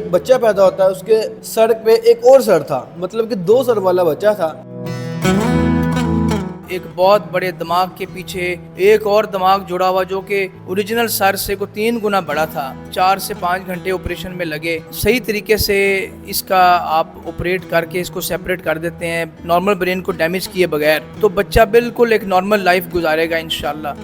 ایک بچہ پیدا ہوتا ہے اس کے سر پہ ایک اور سر تھا، مطلب کہ 2 سر والا بچہ تھا۔ ایک بہت بڑے دماغ کے پیچھے ایک اور دماغ جڑا ہوا جو کہ اوریجنل سر سے کو 3 گنا بڑا تھا۔ 4 سے 5 گھنٹے آپریشن میں لگے۔ صحیح طریقے سے اس کا آپ آپریٹ کر کے اس کو سیپریٹ کر دیتے ہیں نارمل برین کو ڈیمیج کیے بغیر، تو بچہ بالکل ایک نارمل لائف گزارے گا انشاءاللہ۔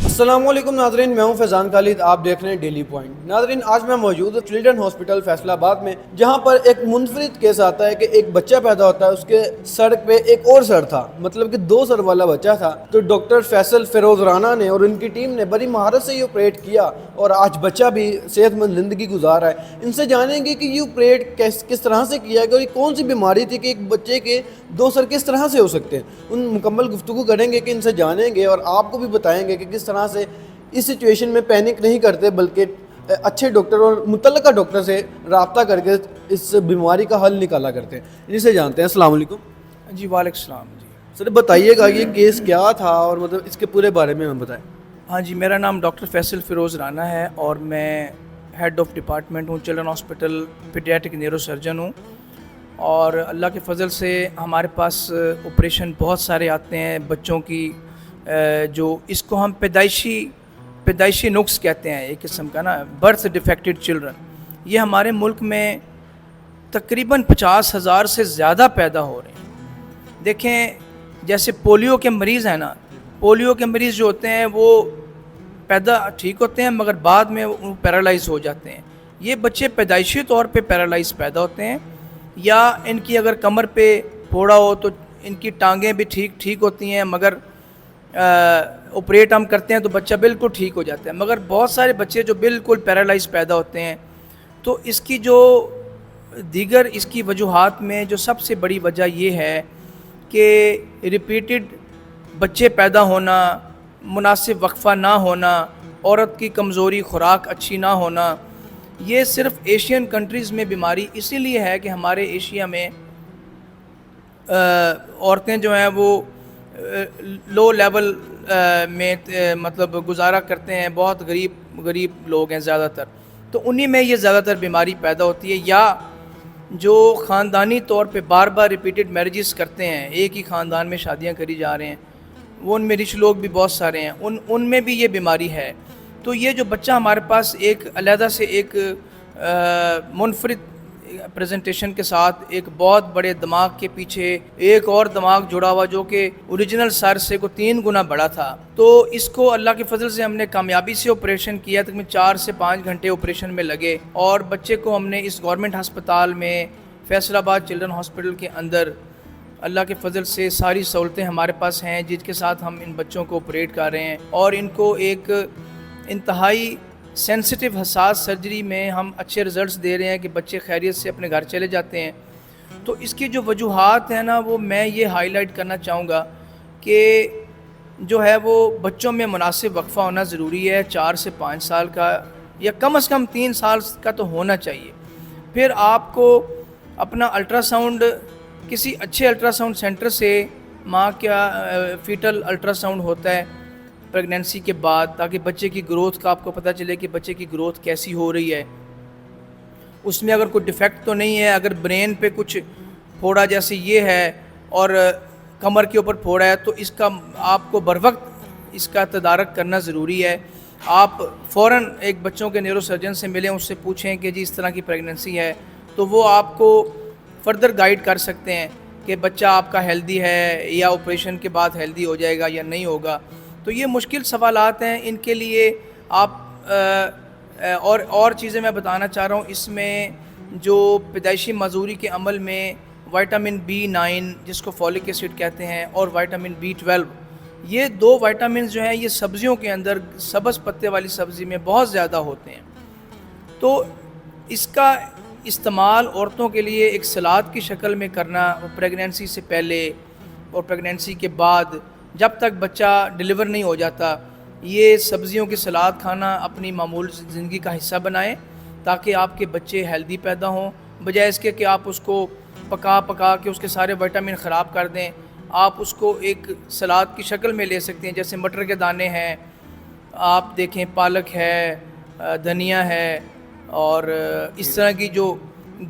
السلام علیکم ناظرین، میں ہوں فیضان خالد، آپ دیکھ رہے ہیں ڈیلی پوائنٹ۔ ناظرین، آج میں موجود ہوں چلڈرن ہاسپٹل فیصل آباد میں، جہاں پر ایک منفرد کیس آتا ہے کہ ایک بچہ پیدا ہوتا ہے اس کے سر پہ ایک اور سر تھا، مطلب کہ 2 سر والا بچہ تھا۔ تو ڈاکٹر فیصل فیروز رانا نے اور ان کی ٹیم نے بڑی مہارت سے یہ آپریٹ کیا اور آج بچہ بھی صحت مند زندگی گزار رہا ہے۔ ان سے جانیں گے کہ یہ آپریٹ کس طرح سے کیا گیا اور یہ کون سی بیماری تھی کہ ایک بچے کے 2 سر کس طرح سے ہو سکتے ہیں۔ ان مکمل گفتگو کریں گے کہ ان سے جانیں گے اور آپ کو بھی بتائیں گے کہ کس طرح سے اس سچویشن میں پینک نہیں کرتے، بلکہ اچھے ڈاکٹر اور متعلقہ ڈاکٹر سے رابطہ کر کے اس بیماری کا حل نکالا کرتے ہیں۔ ان سے جانتے ہیں۔ السلام علیکم جی وعلیکم السلام۔ جی سر، بتائیے گا یہ کیس کیا تھا اور مطلب اس کے پورے بارے میں ہمیں بتائیں۔ ہاں جی، میرا نام ڈاکٹر فیصل فیروز رانا ہے اور میں ہیڈ آف ڈپارٹمنٹ ہوں، children hospital paediatric neurosurgeon ہوں۔ اور اللہ کے فضل سے ہمارے پاس آپریشن بہت سارے آتے ہیں بچوں کی، جو اس کو ہم پیدائشی نقص کہتے ہیں، ایک قسم کا نا، برتھ ڈیفیکٹڈ چلڈرن۔ یہ ہمارے ملک میں تقریباً 50,000 سے زیادہ پیدا ہو رہے ہیں۔ دیکھیں، جیسے پولیو کے مریض ہیں نا، پولیو کے مریض جو ہوتے ہیں وہ پیدا ٹھیک ہوتے ہیں مگر بعد میں وہ پیرالائز ہو جاتے ہیں۔ یہ بچے پیدائشی طور پہ پیرالائز پیدا ہوتے ہیں، یا ان کی اگر کمر پہ پھوڑا ہو تو ان کی ٹانگیں بھی ٹھیک ہوتی ہیں، مگر آپریٹ ہم کرتے ہیں تو بچہ بالکل ٹھیک ہو جاتا ہے۔ مگر بہت سارے بچے جو بالکل پیرالائز پیدا ہوتے ہیں، تو اس کی جو دیگر اس کی وجوہات میں جو سب سے بڑی وجہ یہ ہے کہ ریپیٹڈ بچے پیدا ہونا، مناسب وقفہ نہ ہونا، عورت کی کمزوری، خوراک اچھی نہ ہونا۔ یہ صرف ایشین کنٹریز میں بیماری اسی لیے ہے کہ ہمارے ایشیا میں عورتیں جو ہیں وہ لو لیول میں مطلب گزارا کرتے ہیں، بہت غریب لوگ ہیں زیادہ تر، تو انہی میں یہ زیادہ تر بیماری پیدا ہوتی ہے۔ یا جو خاندانی طور پہ بار بار ریپیٹڈ میرجز کرتے ہیں، ایک ہی خاندان میں شادیاں کری جا رہے ہیں، وہ ان میں رچ لوگ بھی بہت سارے ہیں، ان میں بھی یہ بیماری ہے۔ تو یہ جو بچہ ہمارے پاس ایک علیحدہ سے ایک منفرد پریزنٹیشن کے ساتھ ایک بہت بڑے دماغ کے پیچھے ایک اور دماغ جڑا ہوا جو کہ اوریجنل سر سے کو 3 گنا بڑا تھا، تو اس کو اللہ کے فضل سے ہم نے کامیابی سے آپریشن کیا۔ تقریباً 4 سے 5 گھنٹے آپریشن میں لگے اور بچے کو ہم نے اس گورنمنٹ ہسپتال میں فیصل آباد چلڈرن ہاسپٹل کے اندر اللہ کے فضل سے ساری سہولتیں ہمارے پاس ہیں، جس کے ساتھ ہم ان بچوں کو آپریٹ کر رہے ہیں، اور ان کو ایک انتہائی سینسٹیو حساس سرجری میں ہم اچھے رزلٹس دے رہے ہیں کہ بچے خیریت سے اپنے گھر چلے جاتے ہیں۔ تو اس کی جو وجوہات ہیں نا، وہ میں یہ ہائی لائٹ کرنا چاہوں گا کہ جو ہے وہ بچوں میں مناسب وقفہ ہونا ضروری ہے، 4 سے 5 سال کا، یا کم از کم 3 سال کا تو ہونا چاہیے۔ پھر آپ کو اپنا الٹرا ساؤنڈ کسی اچھے الٹرا ساؤنڈ سینٹر سے، ماں کا فیٹل الٹرا ساؤنڈ ہوتا ہے پریگنینسی کے بعد، تاکہ بچے کی گروتھ کا آپ کو پتہ چلے کہ بچے کی گروتھ کیسی ہو رہی ہے، اس میں اگر کوئی ڈیفیکٹ تو نہیں ہے۔ اگر برین پہ کچھ پھوڑا جیسے یہ ہے اور کمر کے اوپر پھوڑا ہے تو اس کا آپ کو بروقت اس کا تدارک کرنا ضروری ہے۔ آپ فوراً ایک بچوں کے نیورو سرجن سے ملیں، اس سے پوچھیں کہ جی اس طرح کی پریگنینسی ہے، تو وہ آپ کو فردر گائیڈ کر سکتے ہیں کہ بچہ آپ کا ہیلدی ہے یا آپریشن کے بعد ہیلدی ہو جائے گا یا نہیں ہوگا۔ تو یہ مشکل سوالات ہیں، ان کے لیے آپ اور چیزیں میں بتانا چاہ رہا ہوں۔ اس میں جو پیدائشی معذوری کے عمل میں وائٹامن B9 جس کو فولک ایسڈ کہتے ہیں، اور وائٹامن B12، یہ 2 وائٹامنز جو ہیں یہ سبزیوں کے اندر، سبز پتے والی سبزی میں بہت زیادہ ہوتے ہیں۔ تو اس کا استعمال عورتوں کے لیے ایک سلاد کی شکل میں کرنا، پریگنینسی سے پہلے اور پریگنینسی کے بعد، جب تک بچہ ڈیلیور نہیں ہو جاتا، یہ سبزیوں کی سلاد کھانا اپنی معمول زندگی کا حصہ بنائیں، تاکہ آپ کے بچے ہیلدی پیدا ہوں، بجائے اس کے کہ آپ اس کو پکا کے اس کے سارے وائٹامن خراب کر دیں۔ آپ اس کو ایک سلاد کی شکل میں لے سکتے ہیں، جیسے مٹر کے دانے ہیں، آپ دیکھیں پالک ہے، دھنیا ہے، اور اس طرح کی جو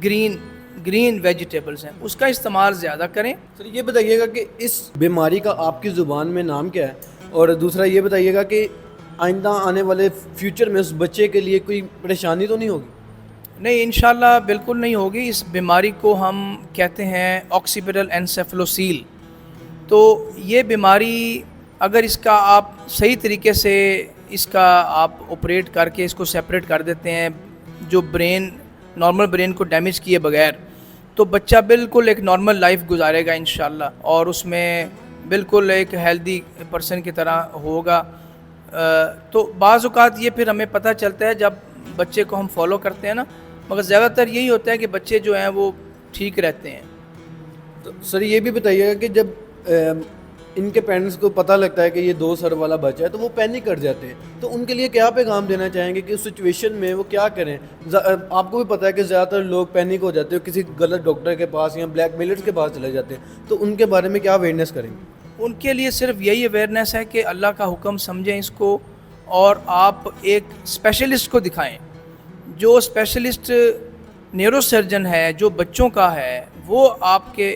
گرین ویجیٹیبلز ہیں اس کا استعمال زیادہ کریں. سر یہ بتائیے گا کہ اس بیماری کا آپ کی زبان میں نام کیا ہے, اور دوسرا یہ بتائیے گا کہ آئندہ آنے والے فیوچر میں اس بچے کے لیے کوئی پریشانی تو نہیں ہوگی؟ نہیں انشاءاللہ بالکل نہیں ہوگی. اس بیماری کو ہم کہتے ہیں آکسیپیٹل انسیفلوسیل. تو یہ بیماری اگر اس کا آپ صحیح طریقے سے اس کا آپ آپریٹ کر کے اس کو سیپریٹ کر دیتے ہیں جو نارمل برین کو ڈیمیج کیے بغیر, تو بچہ بالکل ایک نارمل لائف گزارے گا انشاءاللہ, اور اس میں بالکل ایک ہیلدی پرسن کی طرح ہوگا. تو بعض اوقات یہ پھر ہمیں پتہ چلتا ہے جب بچے کو ہم فالو کرتے ہیں نا, مگر زیادہ تر یہی ہوتا ہے کہ بچے جو ہیں وہ ٹھیک رہتے ہیں. تو سر یہ بھی بتائیے گا کہ جب ان کے پیرنٹس کو پتہ لگتا ہے کہ یہ 2 سر والا بچہ ہے تو وہ پینک کر جاتے ہیں, تو ان کے لیے کیا پیغام دینا چاہیں گے کہ اس سچویشن میں وہ کیا کریں؟ آپ کو بھی پتہ ہے کہ زیادہ تر لوگ پینک ہو جاتے ہیں, کسی غلط ڈاکٹر کے پاس یا بلیک میلرز کے پاس چلے جاتے ہیں, تو ان کے بارے میں کیا اویئرنیس کریں گے؟ ان کے لیے صرف یہی اویئرنیس ہے کہ اللہ کا حکم سمجھیں اس کو, اور آپ ایک اسپیشلسٹ کو دکھائیں. جو اسپیشلسٹ نیورو سرجن ہے جو بچوں کا ہے وہ آپ کے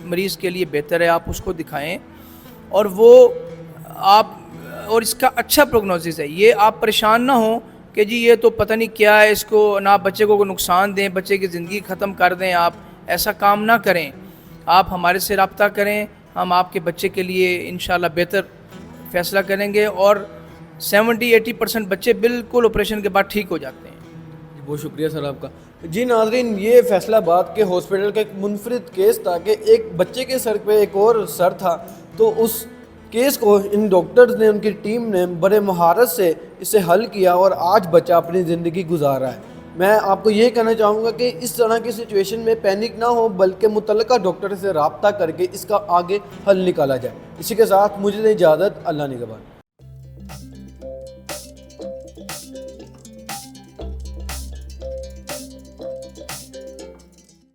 مریض کے لیے بہتر ہے, آپ اس کو دکھائیں. اور وہ اور اس کا اچھا پروگنوسس ہے. یہ آپ پریشان نہ ہوں کہ جی یہ تو پتہ نہیں کیا ہے, اس کو نہ بچے کو نقصان دیں, بچے کی زندگی ختم کر دیں. آپ ایسا کام نہ کریں, آپ ہمارے سے رابطہ کریں, ہم آپ کے بچے کے لیے انشاءاللہ بہتر فیصلہ کریں گے. اور 70-80% بچے بالکل آپریشن کے بعد ٹھیک ہو جاتے ہیں. بہت شکریہ سر آپ کا. جی ناظرین, یہ فیصل آباد کے ہاسپٹل کا ایک منفرد کیس تھا کہ ایک بچے کے سر پہ ایک اور سر تھا, تو اس کیس کو ان ڈاکٹرز نے, ان کی ٹیم نے بڑے مہارت سے اسے حل کیا, اور آج بچہ اپنی زندگی گزار رہا ہے. میں آپ کو یہ کہنا چاہوں گا کہ اس طرح کی سچویشن میں پینک نہ ہو, بلکہ متعلقہ ڈاکٹر سے رابطہ کر کے اس کا آگے حل نکالا جائے. اسی کے ساتھ مجھے دیں اجازت. اللہ نگہبان.